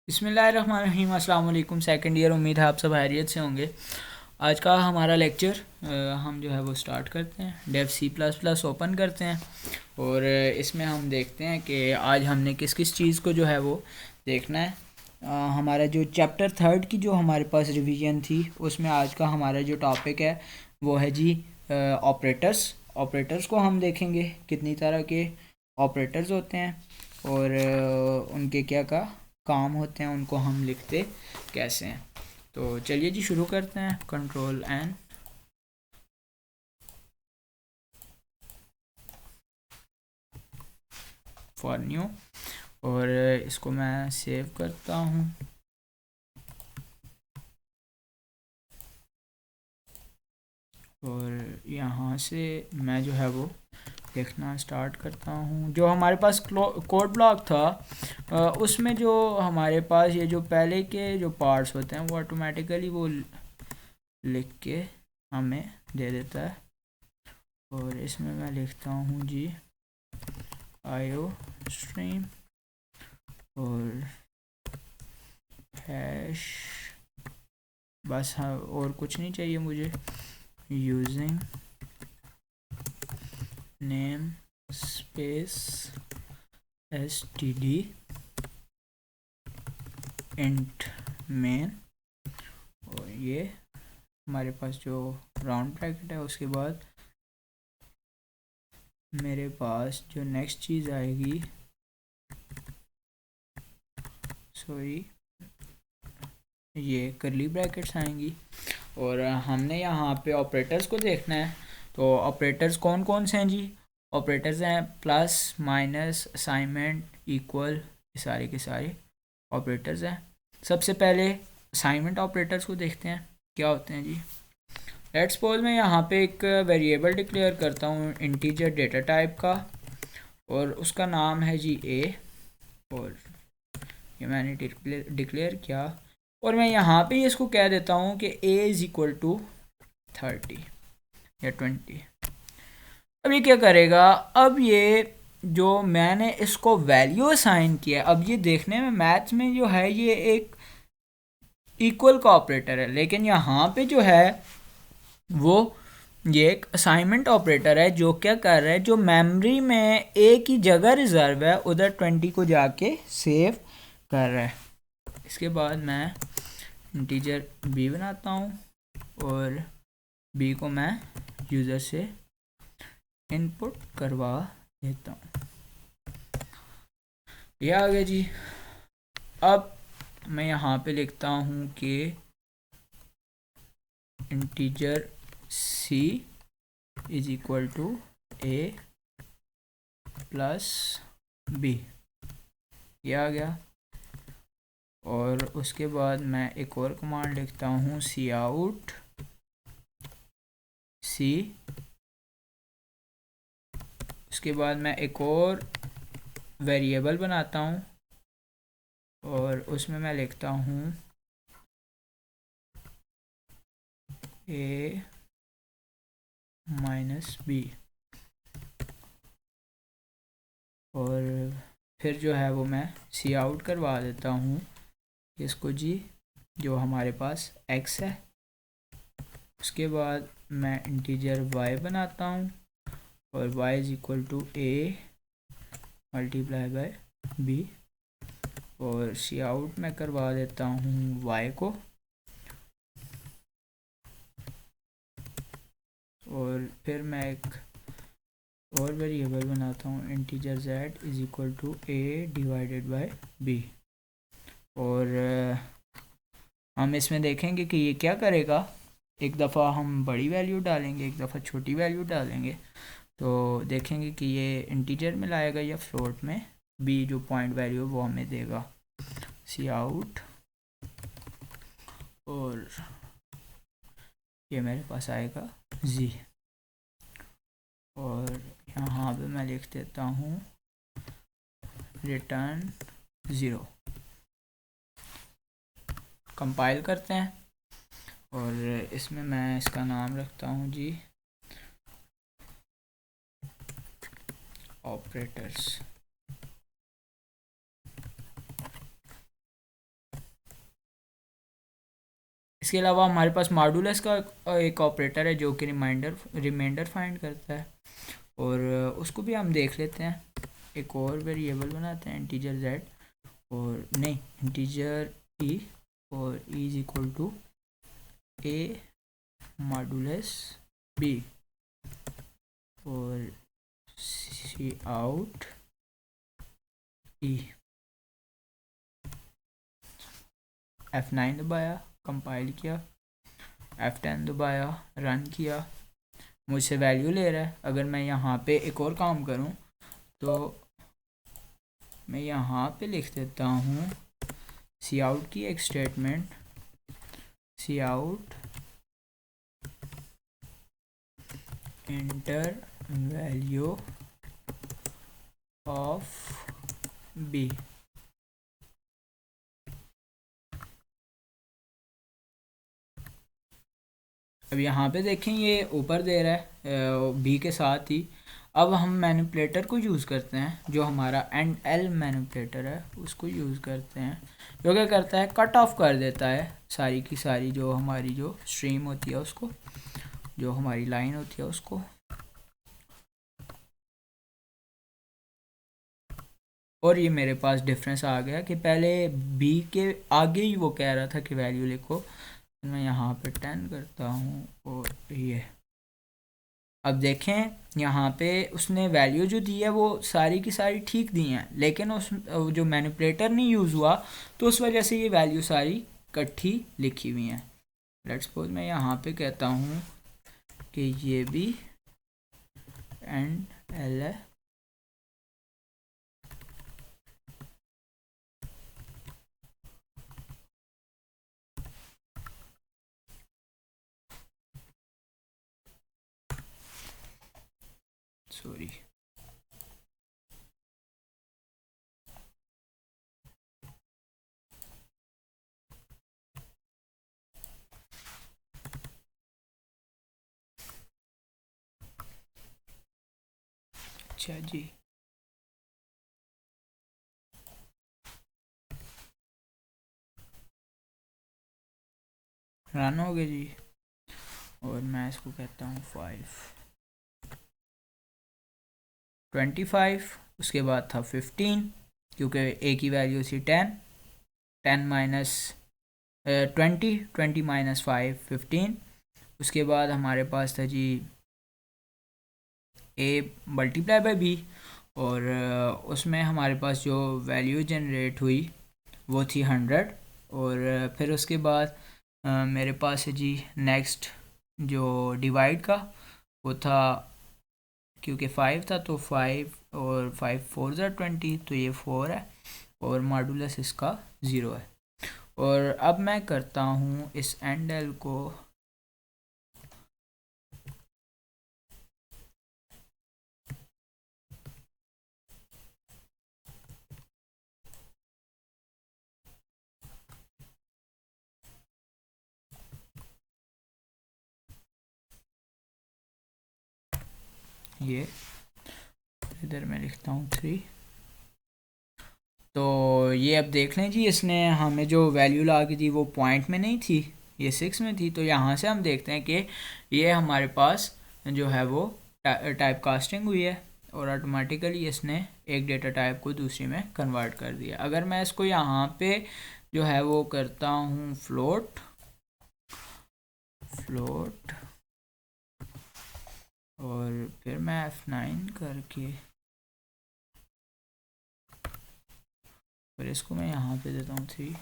बिस्मिल्लाहिर्रहमानिर्रहीम। अस्सलाम वालेकुम। सेकंड ईयर, उम्मीद है आप सब खैरियत से होंगे। आज का हमारा लेक्चर हम जो है वो स्टार्ट करते हैं। Dev C plus plus open करते हैं और इसमें हम देखते हैं कि आज हमने किस किस चीज़ को जो है वो देखना है। हमारा जो चैप्टर थर्ड की जो हमारे पास रिवीजन थी, उसमें आज का हमारा जो टॉपिक है वो है जी ऑपरेटर्स। ऑपरेटर्स को हम देखेंगे, कितनी तरह के ऑपरेटर्स होते हैं और उनके क्या का काम होते हैं, उनको हम लिखते कैसे हैं। तो चलिए जी शुरू करते हैं। कंट्रोल एन फॉर न्यू, और इसको मैं सेव करता हूँ। और यहाँ से मैं जो है वो लिखना स्टार्ट करता हूँ। जो हमारे पास कोड ब्लॉक था, उसमें जो हमारे पास ये जो पहले के जो पार्ट्स होते हैं वो ऑटोमेटिकली वो लिख के हमें दे देता है। और इसमें मैं लिखता हूँ जी आईओ स्ट्रीम और हैश, बस। हाँ, और कुछ नहीं चाहिए मुझे। Using name space std int main, और ये हमारे पास जो राउंड ब्रैकेट है, उसके बाद मेरे पास जो नेक्स्ट चीज़ आएगी, सॉरी, ये करली ब्रैकेट्स आएंगी। और हमने यहाँ पे ऑपरेटर्स को देखना है। तो ऑपरेटर्स कौन कौन से हैं जी? ऑपरेटर्स हैं प्लस, माइनस, असाइनमेंट, इक्वल, ये सारे के सारे ऑपरेटर्स हैं। सबसे पहले असाइनमेंट ऑपरेटर्स को देखते हैं क्या होते हैं जी। लेट्स सपोज मैं यहाँ पे एक वेरिएबल डिक्लेयर करता हूँ इंटीजर डेटा टाइप का, और उसका नाम है जी ए, और ये मैंने डिक्लेयर किया। और मैं यहाँ पे इसको कह देता हूँ कि a इज़ इक्वल टू 30 या 20। अब ये क्या करेगा? अब ये जो मैंने इसको वैल्यू असाइन किया, अब ये देखने में मैथ्स में जो है ये एक इक्वल का ऑपरेटर है, लेकिन यहाँ पे जो है वो ये एक असाइनमेंट ऑपरेटर है जो क्या कर रहा है, जो मेमोरी में ए की जगह रिजर्व है उधर 20 को जाके सेव कर रहा है। इसके बाद मैं इंटीजर बी बनाता हूँ और बी को मैं यूज़र से इनपुट करवा देता हूँ। ये आ गया जी। अब मैं यहाँ पे लिखता हूँ कि integer c is equal to a plus b, ये आ गया। और उसके बाद मैं एक और कमांड लिखता हूँ सी आउट सी। उसके बाद मैं एक और वेरिएबल बनाता हूँ और उसमें मैं लिखता हूँ ए माइनस बी। और फिर जो है वो मैं सी आउट करवा देता हूँ इसको जी, जो हमारे पास x है। उसके बाद मैं इंटीजर y बनाता हूँ और y is equal to a multiply by b, और सी आउट में करवा देता हूँ y को। और फिर मैं एक और वेरिएबल बनाता हूँ integer z is equal to a divided by b. और हम इसमें देखेंगे कि ये क्या करेगा। एक दफ़ा हम बड़ी वैल्यू डालेंगे, एक दफ़ा छोटी वैल्यू डालेंगे, तो देखेंगे कि ये इंटीजर में लाएगा या फ्लोट में। बी जो पॉइंट वैल्यू वो हमें देगा। सी आउट, और ये मेरे पास आएगा जी। और यहाँ पे मैं लिख देता हूँ रिटर्न 0। कंपाइल करते हैं और इसमें मैं इसका नाम रखता हूँ जी ऑपरेटर्स। इसके अलावा हमारे पास मॉडुलस का एक ऑपरेटर है जो कि रिमाइंडर फाइंड करता है, और उसको भी हम देख लेते हैं। एक और वेरिएबल बनाते हैं इंटीजर z, और नहीं इंटीजर e, और e is equal to a modulus b, और सी आउट e। F9 दबाया, कंपाइल किया, F10 दबाया, रन किया, मुझसे वैल्यू ले रहा है। अगर मैं यहाँ पे एक और काम करूँ तो मैं यहाँ पे लिख देता हूँ सी आउट की एक statement, c out enter value of b. अब यहाँ पे देखें ये ऊपर दे रहा है बी के साथ ही। अब हम मैनिपुलेटर को यूज़ करते हैं, जो हमारा एंड एल मैनिपुलेटर है उसको यूज़ करते हैं, जो क्या करता है कट ऑफ कर देता है सारी की सारी जो हमारी जो स्ट्रीम होती है उसको, जो हमारी लाइन होती है उसको। और ये मेरे पास डिफरेंस आ गया कि पहले बी के आगे ही वो कह रहा था कि वैल्यू लिखो। मैं यहाँ पे 10 करता हूँ, और ये अब देखें यहाँ पे उसने वैल्यू जो दी है वो सारी की सारी ठीक दी हैं, लेकिन उस जो मैनिपुलेटर नहीं यूज़ हुआ तो उस वजह से ये वैल्यू सारी इकट्ठी लिखी हुई हैं। लेट्स सपोज मैं यहाँ पे कहता हूँ कि ये भी एंड एल है, सॉरी अच्छा जी, रन हो गया जी। और मैं इसको कहता हूँ 25, उसके बाद था 15 क्योंकि ए की वैल्यू थी 10, 10 माइनस 20 माइनस 5 15। उसके बाद हमारे पास था जी ए मल्टीप्लाई बाय बी, और उसमें हमारे पास जो वैल्यू जनरेट हुई वो थी 100। और फिर उसके बाद मेरे पास है जी नेक्स्ट जो डिवाइड का वो था, क्योंकि 5 था तो 5 और 5 4 ज़ा 20, तो ये 4 है, और मॉडुलस इसका 0 है। और अब मैं करता हूँ इस एंड एल को ये इधर मैं लिखता हूँ 3। तो ये अब देख लें जी, इसने हमें जो वैल्यू ला के दी वो पॉइंट में नहीं थी, ये 6 में थी। तो यहाँ से हम देखते हैं कि ये हमारे पास जो है वो टाइप कास्टिंग हुई है, और ऑटोमेटिकली इसने एक डेटा टाइप को दूसरी में कन्वर्ट कर दिया। अगर मैं इसको यहाँ पे जो है वो करता हूँ फ्लोट, और फिर मैं F9 करके फिर इसको मैं यहाँ पे देता हूँ 3।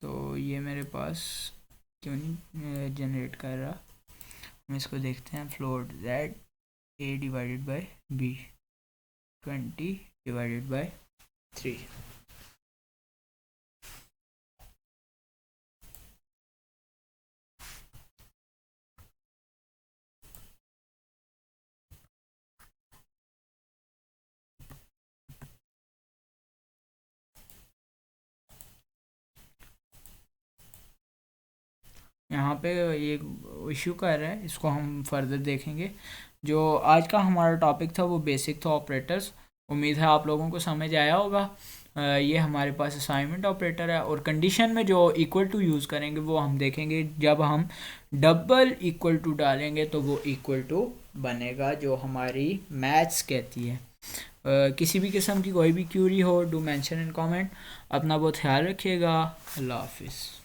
तो ये मेरे पास क्यों नहीं जनरेट कर रहा, हम इसको देखते हैं। Float z a divided by b 20 divided by 3। यहाँ पे ये इशू कर रहा है, इसको हम फर्दर देखेंगे। जो आज का हमारा टॉपिक था वो बेसिक था ऑपरेटर्स। उम्मीद है आप लोगों को समझ आया होगा। ये हमारे पास असाइनमेंट ऑपरेटर है, और कंडीशन में जो इक्वल टू यूज़ करेंगे वो हम देखेंगे जब हम डबल इक्वल टू डालेंगे तो वो इक्वल टू बनेगा, जो हमारी मैथ्स कहती है। किसी भी किस्म की कोई भी क्यूरी हो, डू मेंशन इन कमेंट। अपना बहुत ख्याल रखिएगा। अल्लाह हाफिज़।